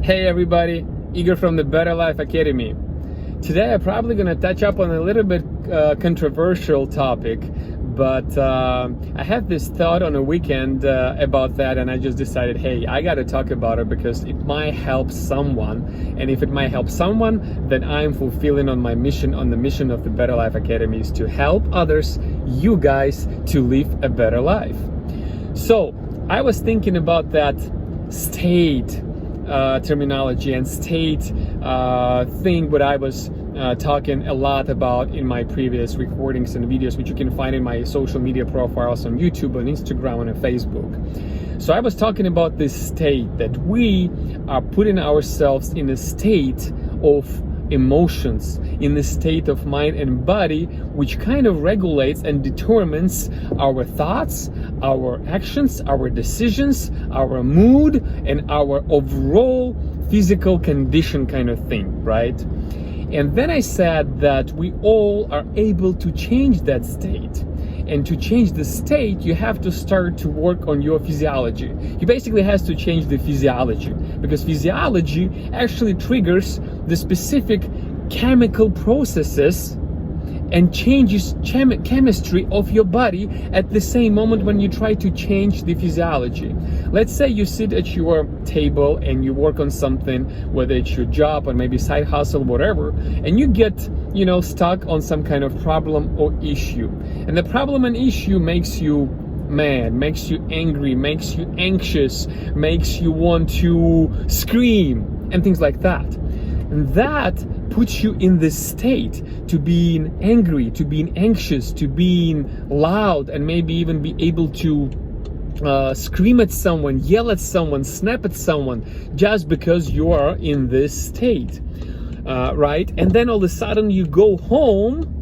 Hey everybody, Igor from the Better Life Academy. Today I'm probably going to touch up on a little bit controversial topic, but I had this thought on a weekend about that, and I just decided, hey, I got to talk about it because it might help someone, and if it might help someone, then I'm fulfilling on my mission, on the mission of the Better Life Academy, is to help others, you guys, to live a better life. So I was thinking about that state terminology and state thing, what I was talking a lot about in my previous recordings and videos, which you can find in my social media profiles on YouTube, on Instagram, and on Facebook. So I was talking about this state that we are putting ourselves in a state of emotions, in the state of mind and body, which kind of regulates and determines our thoughts, our actions, our decisions, our mood, and our overall physical condition kind of thing, right? And then I said that we all are able to change that state. And to change the state, you have to start to work on your physiology. You basically have to change the physiology, because physiology actually triggers the specific chemical processes and changes chemistry of your body at the same moment when you try to change the physiology. Let's say you sit at your table and you work on something, whether it's your job or maybe side hustle, whatever, and you get, stuck on some kind of problem or issue. And the problem and issue makes you mad, makes you angry, makes you anxious, makes you want to scream and things like that. And that puts you in this state to being angry, to being anxious, to being loud, and maybe even be able to scream at someone, yell at someone, snap at someone, just because you are in this state, right? And then all of a sudden you go home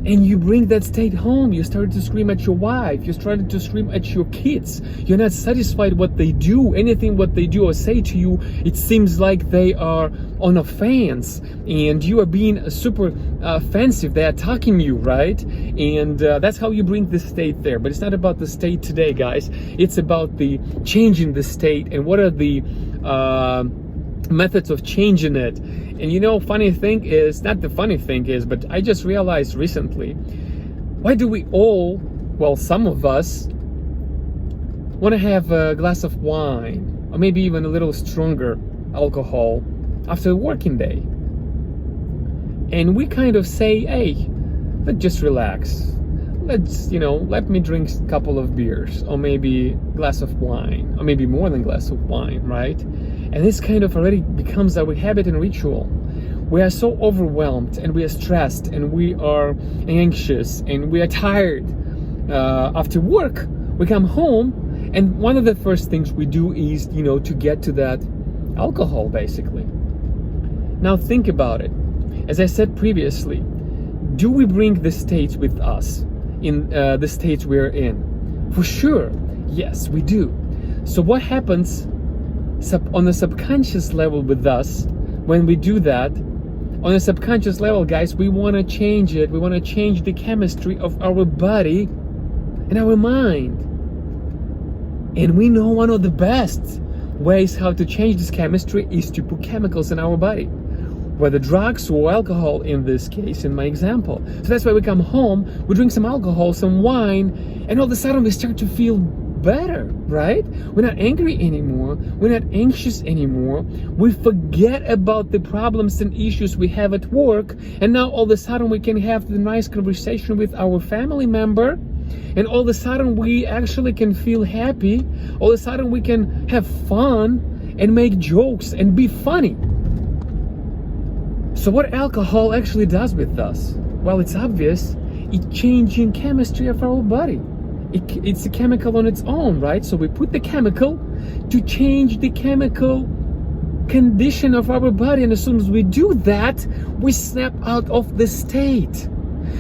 and you bring that state home. You started to scream at your wife. You started to scream at your kids. You're not satisfied what they do. Anything what they do or say to you, it seems like they are on offense, and you are being super offensive. They are attacking you, right? And that's how you bring the state there. But it's not about the state today, guys. It's about the changing the state, and what are the methods of changing it. And funny thing is, not the funny thing is, but I just realized recently, why do we all, well, some of us want to have a glass of wine or maybe even a little stronger alcohol after a working day? And we kind of say, hey, let's just relax. Let's, let me drink a couple of beers, or maybe a glass of wine, or maybe more than a glass of wine, right? And this kind of already becomes our habit and ritual. We are so overwhelmed, and we are stressed, and we are anxious, and we are tired. After work, we come home, and one of the first things we do is, to get to that alcohol, basically. Now think about it. As I said previously, do we bring the states with us in the states we're in? For sure, yes, we do. So what happens on the subconscious level with us when we do that? On a subconscious level, guys, we want to change it. We want to change the chemistry of our body and our mind. And we know one of the best ways how to change this chemistry is to put chemicals in our body, whether drugs or alcohol in this case, in my example. So that's why we come home, we drink some alcohol, some wine, and all of a sudden we start to feel better, right? We're not angry anymore. We're not anxious anymore. We forget about the problems and issues we have at work, and now all of a sudden we can have the nice conversation with our family member, and all of a sudden we actually can feel happy. All of a sudden we can have fun and make jokes and be funny. So what alcohol actually does with us? Well, it's obvious. It's changing chemistry of our body. It's a chemical on its own, right? So we put the chemical to change the chemical condition of our body, and as soon as we do that, we snap out of the state.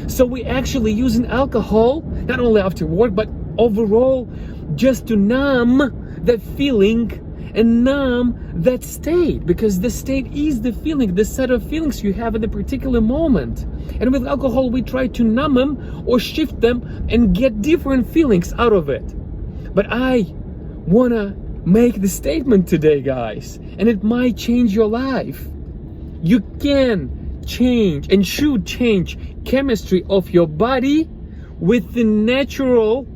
So we actually using alcohol not only after work, but overall, just to numb that feeling and numb that state, because the state is the feeling, the set of feelings you have at a particular moment. And with alcohol, we try to numb them or shift them and get different feelings out of it. But I wanna make the statement today, guys, and it might change your life. You can change and should change chemistry of your body with the natural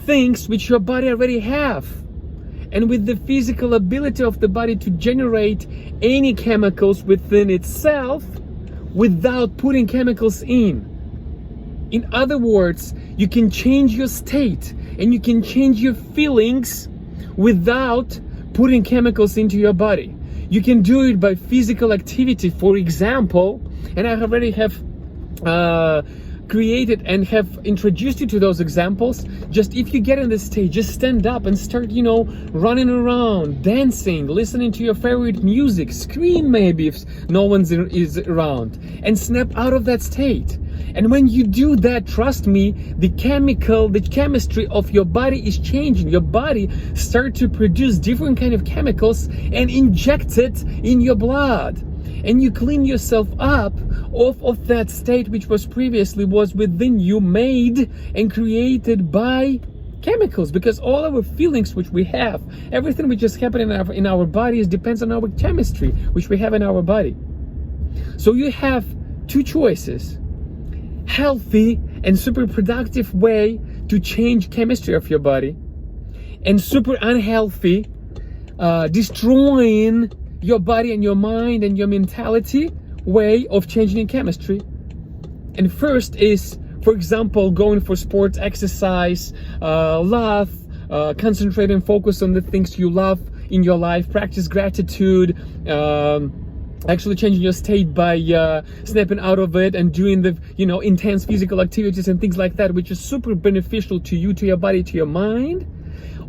things which your body already have, and with the physical ability of the body to generate any chemicals within itself without putting chemicals in. In other words, you can change your state and you can change your feelings without putting chemicals into your body. You can do it by physical activity, for example, and I already have created and have introduced you to those examples. Just if you get in the stage, just stand up and start, running around, dancing, listening to your favorite music, scream maybe if no one is around, and snap out of that state. And when you do that, trust me, the chemistry of your body is changing. Your body starts to produce different kind of chemicals and inject it in your blood. And you clean yourself up off of that state which was previously within you, made and created by chemicals. Because all our feelings which we have, everything which is happening in our bodies depends on our chemistry which we have in our body. So you have two choices: healthy and super productive way to change chemistry of your body, and super unhealthy, destroying your body and your mind and your mentality way of changing chemistry. And first is, for example, going for sports, exercise, laugh, concentrate and focus on the things you love in your life, practice gratitude, actually changing your state by snapping out of it and doing the intense physical activities and things like that, which is super beneficial to you, to your body, to your mind.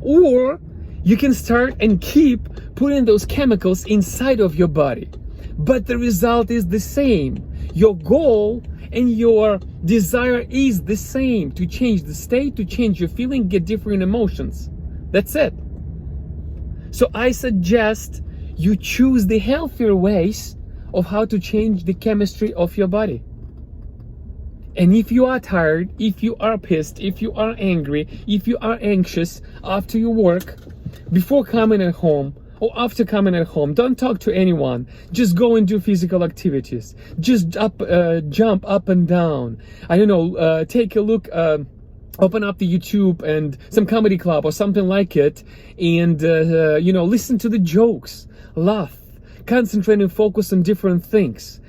Or you can start and keep putting those chemicals inside of your body, but the result is the same. Your goal and your desire is the same: to change the state, to change your feeling, get different emotions. That's it. So I suggest you choose the healthier ways of how to change the chemistry of your body. And if you are tired, if you are pissed, if you are angry, if you are anxious after you work, before coming at home or after coming at home, don't talk to anyone. Just go and do physical activities. Just jump up and down. I don't know, take a look, open up the YouTube and some comedy club or something like it, and listen to the jokes, laugh, concentrate and focus on different things.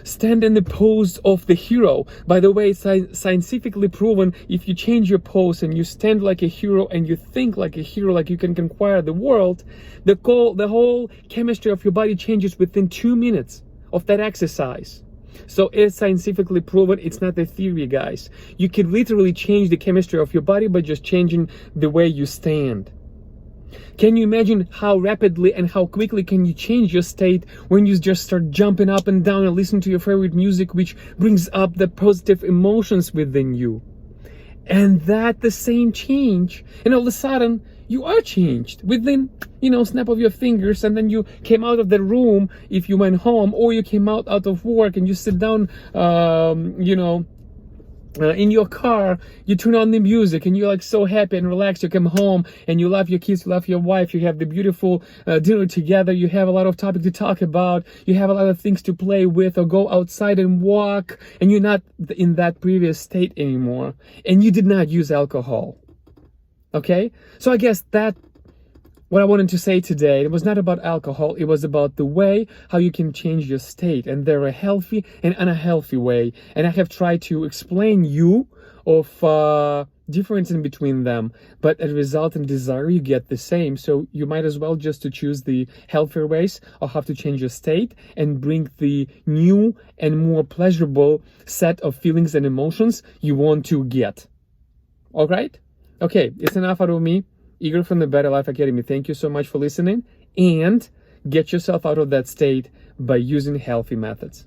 Stand in the pose of the hero. By the way, it's scientifically proven, if you change your pose and you stand like a hero and you think like a hero, like you can conquer the world, the whole chemistry of your body changes within 2 minutes of that exercise. So it's scientifically proven. It's not a theory, guys. You can literally change the chemistry of your body by just changing the way you stand. Can you imagine how rapidly and how quickly can you change your state when you just start jumping up and down and listen to your favorite music, which brings up the positive emotions within you? And that the same change, and all of a sudden you are changed within snap of your fingers. And then you came out of the room if you went home, or you came out of work and you sit down in your car, you turn on the music and you're like so happy and relaxed. You come home and you love your kids, you love your wife, you have the beautiful dinner together, you have a lot of topics to talk about, you have a lot of things to play with or go outside and walk, and you're not in that previous state anymore, and you did not use alcohol. Okay? So I guess that what I wanted to say today, it was not about alcohol, it was about the way how you can change your state. And there are a healthy and unhealthy way. And I have tried to explain you of difference in between them, but as a result and desire, you get the same. So you might as well just to choose the healthier ways of how to change your state and bring the new and more pleasurable set of feelings and emotions you want to get. All right? Okay, it's enough out of me. Igor from the Better Life Academy. Thank you so much for listening, and get yourself out of that state by using healthy methods.